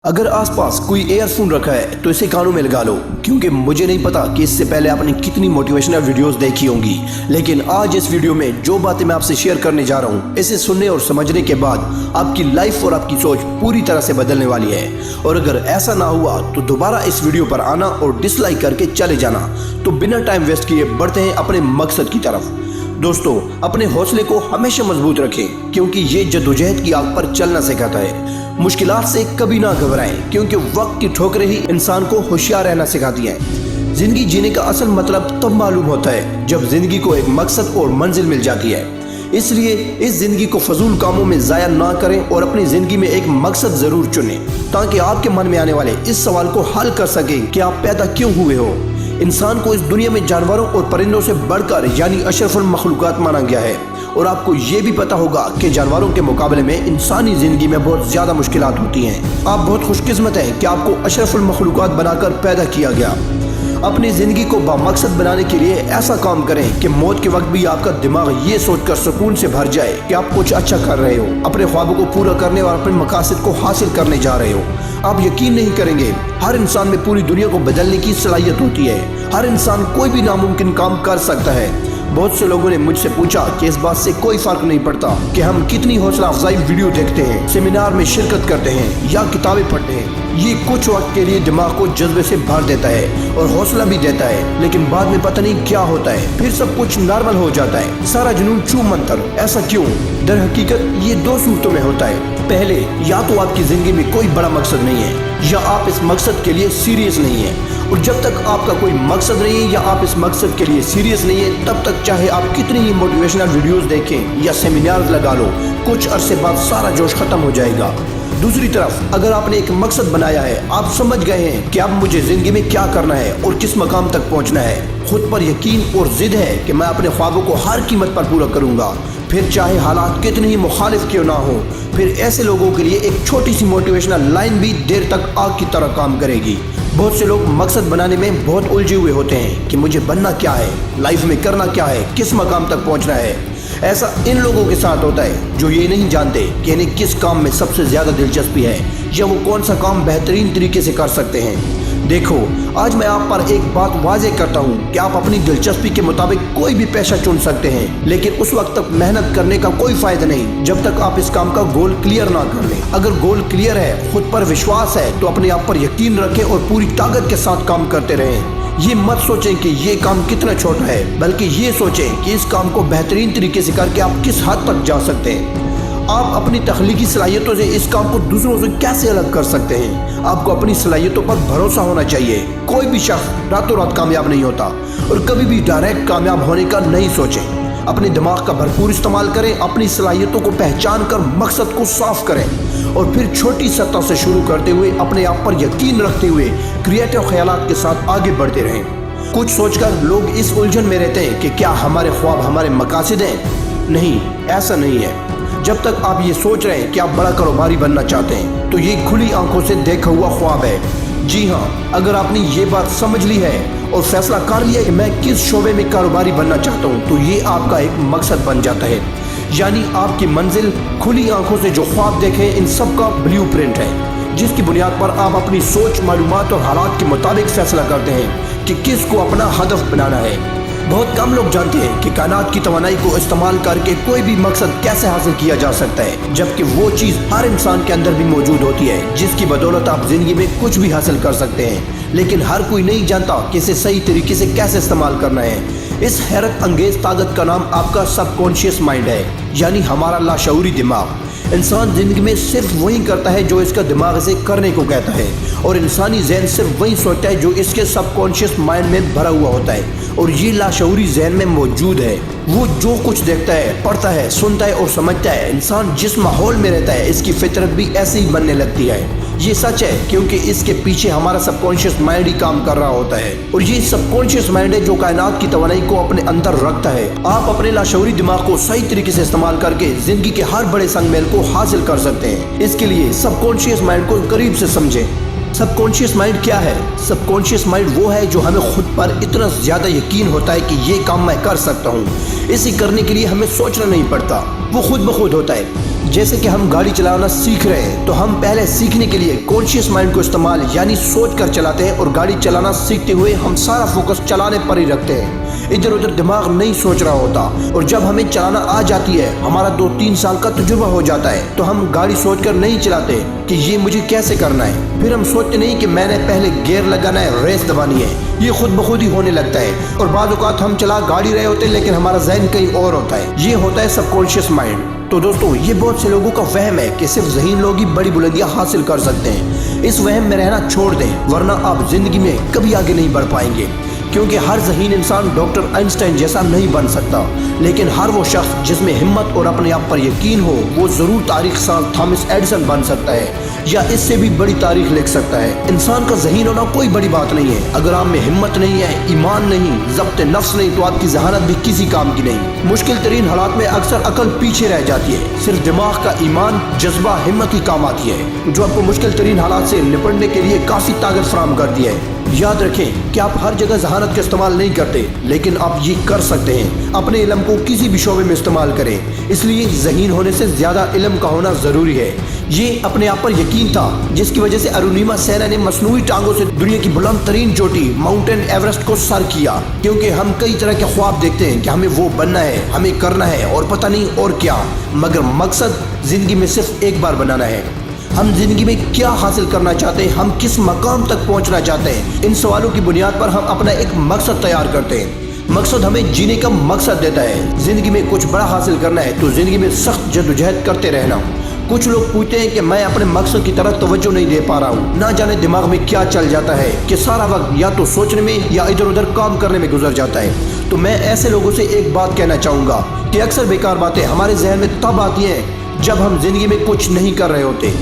अगर आसपास कोई ईयरफोन रखा है तो इसे कानों में लगा लो, क्योंकि मुझे नहीं पता कि इससे पहले आपने कितनी मोटिवेशनल वीडियोस देखी होंगी, लेकिन आज इस वीडियो में जो बातें मैं आपसे शेयर करने जा रहा हूँ, इसे सुनने और समझने के बाद आपकी लाइफ और आपकी सोच पूरी तरह से बदलने वाली है। और अगर ऐसा ना हुआ तो दोबारा इस वीडियो पर आना और डिसलाइक करके चले जाना। तो बिना टाइम वेस्ट किए बढ़ते हैं अपने मकसद की तरफ। दोस्तों, अपने हौसले को हमेशा मजबूत रखें, क्योंकि ये जद्दोजहद की आग पर चलना सिखाता है। मुश्किलात से कभी ना घबराएं, क्योंकि वक्त की ठोकरें ही इंसान को होशियार रहना सिखाती हैं। जिंदगी जीने का असल मतलब तब मालूम होता है जब जिंदगी को एक मकसद और मंजिल मिल जाती है। इसलिए इस जिंदगी को फजूल कामों में ज़ाया ना करें और अपनी जिंदगी में एक मकसद जरूर चुनें, ताकि आपके मन में आने वाले इस सवाल को हल कर सकें कि आप पैदा क्यों हुए हो। इंसान को इस दुनिया में जानवरों और परिंदों से बढ़कर यानी अशरफुल मखलूकात माना गया है, और आपको ये भी पता होगा कि जानवरों के मुकाबले में इंसानी जिंदगी में बहुत ज़्यादा मुश्किलात होती हैं। आप बहुत खुशकिस्मत हैं कि आपको अशरफुल मखलूकात बनाकर पैदा किया गया। अपनी ज़िंदगी को बामकसद बनाने के लिए ऐसा काम करें कि मौत के वक्त भी आपका दिमाग ये सोचकर सुकून से भर जाए कि आप कुछ अच्छा कर रहे हो, अपने ख्वाबों को पूरा करने और अपने मकासद को हासिल करने जा रहे हो। आप यकीन नहीं करेंगे, हर इंसान में पूरी दुनिया को बदलने की सलाहियत होती है। हर इंसान कोई भी नामुमकिन काम कर सकता है। बहुत से लोगों ने मुझसे पूछा कि इस बात से कोई फर्क नहीं पड़ता कि हम कितनी हौसला अफजाई वीडियो देखते हैं, सेमिनार में शिरकत करते हैं या किताबें पढ़ते हैं। ये कुछ वक्त के लिए दिमाग को जज्बे से भर देता है और हौसला भी देता है, लेकिन बाद में पता नहीं क्या होता है, फिर सब कुछ नॉर्मल हो जाता है। सारा जुनून चू मंतर। ऐसा क्यों? दर हकीकत ये दो सूरतों में होता है। पहले, या तो आपकी जिंदगी में कोई बड़ा मकसद नहीं है, या आप इस मकसद के लिए सीरियस नहीं है। और जब तक आपका कोई मकसद नहीं है या आप इस मकसद के लिए सीरियस नहीं है, तब तक चाहे आप कितनी ही मोटिवेशनल वीडियोस देखें या सेमिनार लगा लो, कुछ अरसे बाद सारा जोश खत्म हो जाएगा। दूसरी तरफ, अगर आपने एक मकसद बनाया है, आप समझ गए हैं कि अब मुझे जिंदगी में क्या करना है और किस मकाम तक पहुंचना है, खुद पर यकीन और जिद है कि मैं अपने ख्वाबों को हर कीमत पर पूरा करूंगा, फिर चाहे हालात कितने ही मुखालिफ क्यों ना हो, फिर ऐसे लोगों के लिए एक छोटी सी मोटिवेशनल लाइन भी देर तक आग की तरह काम करेगी। बहुत से लोग मकसद बनाने में बहुत उलझे हुए होते हैं कि मुझे बनना क्या है, लाइफ में करना क्या है, किस मकाम तक पहुंचना है। ऐसा इन लोगों के साथ होता है जो ये नहीं जानते कि इन्हें किस काम में सबसे ज़्यादा दिलचस्पी है या वो कौन सा काम बेहतरीन तरीके से कर सकते हैं। देखो, आज मैं आप पर एक बात वाज़ेह करता हूँ कि आप अपनी दिलचस्पी के मुताबिक कोई भी पेशा चुन सकते हैं, लेकिन उस वक्त तक मेहनत करने का कोई फ़ायदा नहीं जब तक आप इस काम का गोल क्लियर ना कर लें। अगर गोल क्लियर है, खुद पर विश्वास है, तो अपने आप पर यकीन रखें और पूरी ताकत के साथ काम करते रहें। ये मत सोचें कि ये काम कितना छोटा है, बल्कि ये सोचें कि इस काम को बेहतरीन तरीके से करके आप किस हद तक जा सकते हैं। आप अपनी तख्लीकी सलाहियतों से इस काम को दूसरों से कैसे अलग कर सकते हैं। आपको अपनी सलाहियतों पर भरोसा होना चाहिए। कोई भी शख्स रातों रात कामयाब नहीं होता, और कभी भी डायरेक्ट कामयाब होने का नहीं सोचें। अपने दिमाग का भरपूर इस्तेमाल करें, अपनी सलाहियतों को पहचान कर मकसद को साफ करें, और फिर छोटी सतह से शुरू करते हुए अपने आप पर यकीन रखते हुए क्रिएटिव ख्यालात के साथ आगे बढ़ते रहें। कुछ सोचकर लोग इस उलझन में रहते हैं कि क्या हमारे ख्वाब हमारे मकासद हैं। नहीं, ऐसा नहीं है। जब तक आप ये सोच रहे हैं कि आप बड़ा कारोबारी बनना चाहते हैं, तो ये खुली आंखों से देखा हुआ ख्वाब है। जी हाँ, अगर आपने ये बात समझ ली है और फैसला कर लिया कि मैं किस शोबे में कारोबारी बनना चाहता हूँ, तो ये आपका एक मकसद बन जाता है। यानी आपकी मंजिल खुली आंखों से जो ख्वाब देखें, इन सब का ब्लूप्रिंट है, जिसकी बुनियाद पर आप अपनी सोच, मालूमात और हालात के मुताबिक फैसला करते हैं कि किसको अपना हदफ बनाना है। बहुत कम लोग जानते हैं कि कायनात की तवानाई को इस्तेमाल करके कोई भी मकसद कैसे हासिल किया जा सकता है, जबकि वो चीज़ हर इंसान के अंदर भी मौजूद होती है जिसकी बदौलत आप जिंदगी में कुछ भी हासिल कर सकते हैं। लेकिन हर कोई नहीं जानता कि इसे सही तरीके से कैसे इस्तेमाल करना है। इस हैरत अंगेज ताकत का नाम आपका सबकॉन्शियस माइंड है, यानी हमारा लाशऊरी दिमाग। इंसान जिंदगी में सिर्फ वही करता है जो इसका दिमाग इसे करने को कहता है, और इंसानी जहन सिर्फ वही सोचता है जो इसके सबकॉन्शियस माइंड में भरा हुआ होता है, और ये लाशऊरी जहन में मौजूद है। वो जो कुछ देखता है, पढ़ता है, सुनता है और समझता है, इंसान जिस माहौल में रहता है, इसकी फितरत भी ऐसे ही बनने लगती है। ये सच है, क्योंकि इसके पीछे हमारा सबकॉन्शियस माइंड ही काम कर रहा होता है, और ये सबकॉन्शियस माइंड है जो कायनात की तवानाई को अपने अंदर रखता है। आप अपने लाशऊरी दिमाग को सही तरीके से इस्तेमाल करके जिंदगी के हर बड़े संगमेल को हासिल कर सकते हैं। इसके लिए सबकॉन्शियस माइंड को करीब से समझें। सबकॉन्शियस माइंड क्या है? सबकॉन्शियस माइंड वो है जो हमें खुद पर इतना ज़्यादा यकीन होता है कि ये काम मैं कर सकता हूँ। इसे करने के लिए हमें सोचना नहीं पड़ता, वो खुद ब खुद होता है। जैसे कि हम गाड़ी चलाना सीख रहे हैं तो हम पहले सीखने के लिए कॉन्शियस माइंड को इस्तेमाल यानी सोच कर चलाते हैं, और गाड़ी चलाना सीखते हुए हम सारा फोकस चलाने पर ही रखते हैं, इधर उधर दिमाग नहीं सोच रहा होता। और जब हमें चलाना आ जाती है, हमारा 2-3 साल का तजुर्बा हो जाता है, तो हम गाड़ी सोचकर नहीं चलाते कि ये मुझे कैसे करना है। फिर हम सोचते नहीं कि मैंने पहले गियर लगाना है, रेस दबानी है, ये खुद बखुद ही होने लगता है। और बाद औक़ात हम चला गाड़ी रहे होते हैं लेकिन हमारा ज़हन कहीं और होता है। ये होता है सबकॉन्शियस माइंड। तो दोस्तों, ये बहुत से लोगों का वहम है कि सिर्फ ज़हीन लोग ही बड़ी बुलंदियां हासिल कर सकते हैं। इस वहम में रहना छोड़ दें, वरना आप ज़िंदगी में कभी आगे नहीं बढ़ पाएंगे। क्योंकि हर ज़हीन इंसान डॉक्टर आइंस्टाइन जैसा नहीं बन सकता, लेकिन हर वो शख्स जिसमें हिम्मत और अपने आप पर यकीन हो, वो ज़रूर तारीख साज थॉमस एडिसन बन सकता है, या इससे भी बड़ी तारीख लिख सकता है। इंसान का ज़हीन होना कोई बड़ी बात नहीं है। अगर आप में हिम्मत नहीं है, ईमान नहीं, ज़ब्त नफ्स नहीं, तो आपकी जहानत भी किसी काम की नहीं। मुश्किल तरीन हालात में अक्सर अकल पीछे रह जाती है, सिर्फ दिमाग का ईमान, जज्बा, हिम्मत ही काम आती है, जो आपको मुश्किल तरीन हालात से निपटने के लिए काफ़ी ताकत फराहम करती है। याद रखें कि आप हर जगह जहानत का इस्तेमाल नहीं करते, लेकिन आप ये कर सकते हैं। अपने इल्म को किसी भी शोबे में इस्तेमाल करें, इसलिए ज़हीन होने से ज़्यादा इल्म का होना ज़रूरी है। ये अपने आप पर यकीन था जिसकी वजह से अरुणिमा सेना ने मसनूई टांगों से दुनिया की बुलंद तरीन चोटी माउंटेन एवरेस्ट को सर किया। क्योंकि हम कई तरह के ख्वाब देखते हैं कि हमें वो बनना है, हमें करना है, और पता नहीं और क्या, मगर मकसद ज़िंदगी में सिर्फ एक बार बनाना है। हम जिंदगी में क्या हासिल करना चाहते हैं, हम किस मकाम तक पहुंचना चाहते हैं, इन सवालों की बुनियाद पर हम अपना एक मकसद तैयार करते हैं। मकसद हमें जीने का मकसद देता है। जिंदगी में कुछ बड़ा हासिल करना है तो जिंदगी में सख्त जद्दोजहद करते रहना। कुछ लोग पूछते हैं कि मैं अपने मकसद की तरफ तवज्जो नहीं दे पा रहा हूँ, ना जाने दिमाग में क्या चल जाता है कि सारा वक्त या तो सोचने में या इधर उधर काम करने में गुजर जाता है। तो मैं ऐसे लोगों से एक बात कहना चाहूँगा कि अक्सर बेकार बातें हमारे जहन में तब आती हैं जब हम जिंदगी में कुछ नहीं कर रहे होते।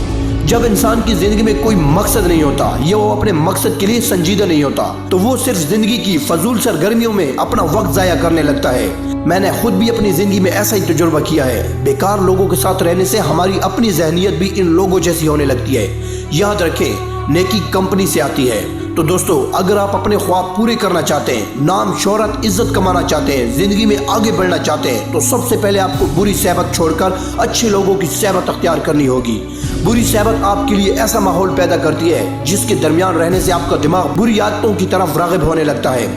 जब इंसान की जिंदगी में कोई मकसद नहीं होता या वो अपने मकसद के लिए संजीदा नहीं होता, तो वो सिर्फ जिंदगी की फजूल सरगर्मियों में अपना वक्त जाया करने लगता है। मैंने खुद भी अपनी जिंदगी में ऐसा ही तजुर्बा किया है। बेकार लोगों के साथ रहने से हमारी अपनी जहनियत भी इन लोगों जैसी होने लगती है। याद रखें, नेकी कंपनी से आती है। तो दोस्तों, अगर आप अपने ख्वाब पूरे करना चाहते हैं, नाम, शोहरत, इज्जत कमाना चाहते हैं, जिंदगी में आगे बढ़ना चाहते हैं, तो सबसे पहले आपको बुरी सहबत छोड़कर अच्छे लोगों की सहबत अख्तियार करनी होगी। बुरी सहबत आपके लिए ऐसा माहौल पैदा करती है जिसके दरमियान रहने से आपका दिमाग बुरी आदतों की तरफ राग़िब होने लगता है।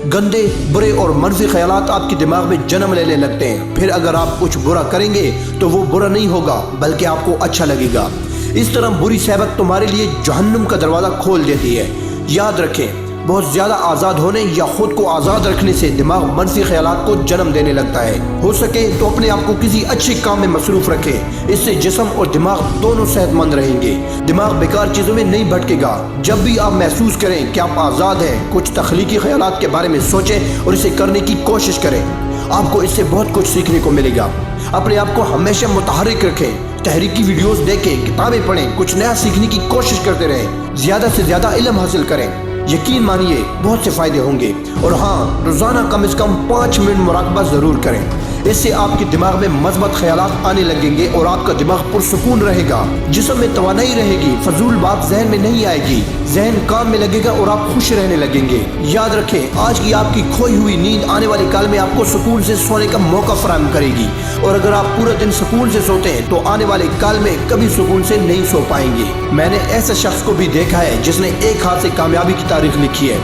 गंदे, बुरे और मनफी ख्यालात आपके दिमाग में जन्म लेने लगते हैं। फिर अगर आप कुछ बुरा करेंगे तो वो बुरा नहीं होगा बल्कि आपको अच्छा लगेगा। इस तरह बुरी सहबत तुम्हारे लिए जहन्नुम का दरवाज़ा खोल देती है। याद रखें, बहुत ज़्यादा आज़ाद होने या खुद को आज़ाद रखने से दिमाग मनफी ख्यालात को जन्म देने लगता है। हो सके तो अपने आप को किसी अच्छे काम में मसरूफ़ रखें, इससे जिस्म और दिमाग दोनों सेहतमंद रहेंगे। दिमाग बेकार चीज़ों में नहीं भटकेगा। जब भी आप महसूस करें कि आप आज़ाद हैं, कुछ तख्लीकी ख्यालात के बारे में सोचें और इसे करने की कोशिश करें। आपको इससे बहुत कुछ सीखने को मिलेगा। अपने आप को हमेशा मुतहर्रिक रखें, तहरीकी वीडियोस देखें, किताबें पढ़ें, कुछ नया सीखने की कोशिश करते रहें, ज़्यादा से ज़्यादा इल्म हासिल करें। यकीन मानिए बहुत से फ़ायदे होंगे। और हाँ, रोज़ाना कम से कम 5 मिनट मुराकबा ज़रूर करें। इससे आपके दिमाग में मज़बूत ख्यालात आने लगेंगे और आपका दिमाग पुरसुकून रहेगा, जिस्म में तवानाई रहेगी, फजूल बात जहन में नहीं आएगी, जहन काम में लगेगा और आप खुश रहने लगेंगे। याद रखें, आज की आपकी खोई हुई नींद आने वाले काल में आपको सुकून से सोने का मौका फराहम करेगी। और अगर आप पूरा दिन सुकून से सोते हैं तो आने वाले काल में कभी सुकून से नहीं सो पाएंगे। मैंने ऐसे शख्स को भी देखा है जिसने एक हाथ से कामयाबी की तारीख लिखी है।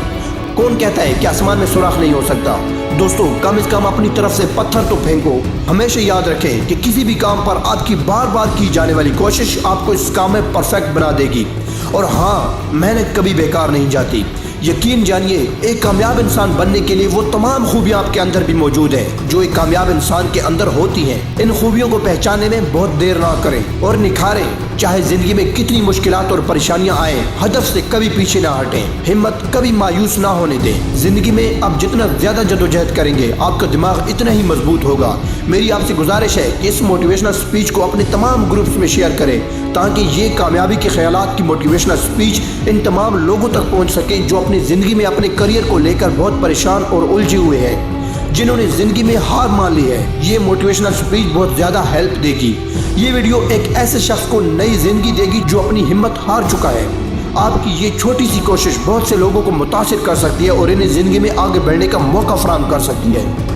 कौन कहता है कि आसमान में सुराख नहीं हो सकता? दोस्तों, कम से कम अपनी तरफ से पत्थर तो फेंको। हमेशा याद रखें कि किसी भी काम पर आपकी बार बार की जाने वाली कोशिश आपको इस काम में परफेक्ट बना देगी। और हाँ, मेहनत कभी बेकार नहीं जाती। यकीन जानिए, एक कामयाब इंसान बनने के लिए वो तमाम खूबियाँ आपके अंदर भी मौजूद हैं जो एक कामयाब इंसान के अंदर होती हैं। इन खूबियों को पहचानने में बहुत देर ना करें और निखारें। चाहे जिंदगी में कितनी मुश्किलात और परेशानियां आए, हदफ से कभी पीछे ना हटें, हिम्मत कभी मायूस ना होने दें। जिंदगी में आप जितना ज्यादा जद्दोजहद करेंगे, आपका दिमाग इतना ही मजबूत होगा। मेरी आपसे गुजारिश है कि इस मोटिवेशनल स्पीच को अपने तमाम ग्रुप्स में शेयर करें, ताकि ये कामयाबी के ख्यालात की मोटिवेशनल स्पीच इन तमाम लोगों तक पहुँच सके जो अपनी ज़िंदगी में अपने करियर को लेकर बहुत परेशान और उलझे हुए हैं, जिन्होंने ज़िंदगी में हार मान ली है। ये मोटिवेशनल स्पीच बहुत ज़्यादा हेल्प देगी। ये वीडियो एक ऐसे शख्स को नई ज़िंदगी देगी जो अपनी हिम्मत हार चुका है। आपकी ये छोटी सी कोशिश बहुत से लोगों को मुतासिर कर सकती है और इन्हें ज़िंदगी में आगे बढ़ने का मौका फराहम कर सकती है।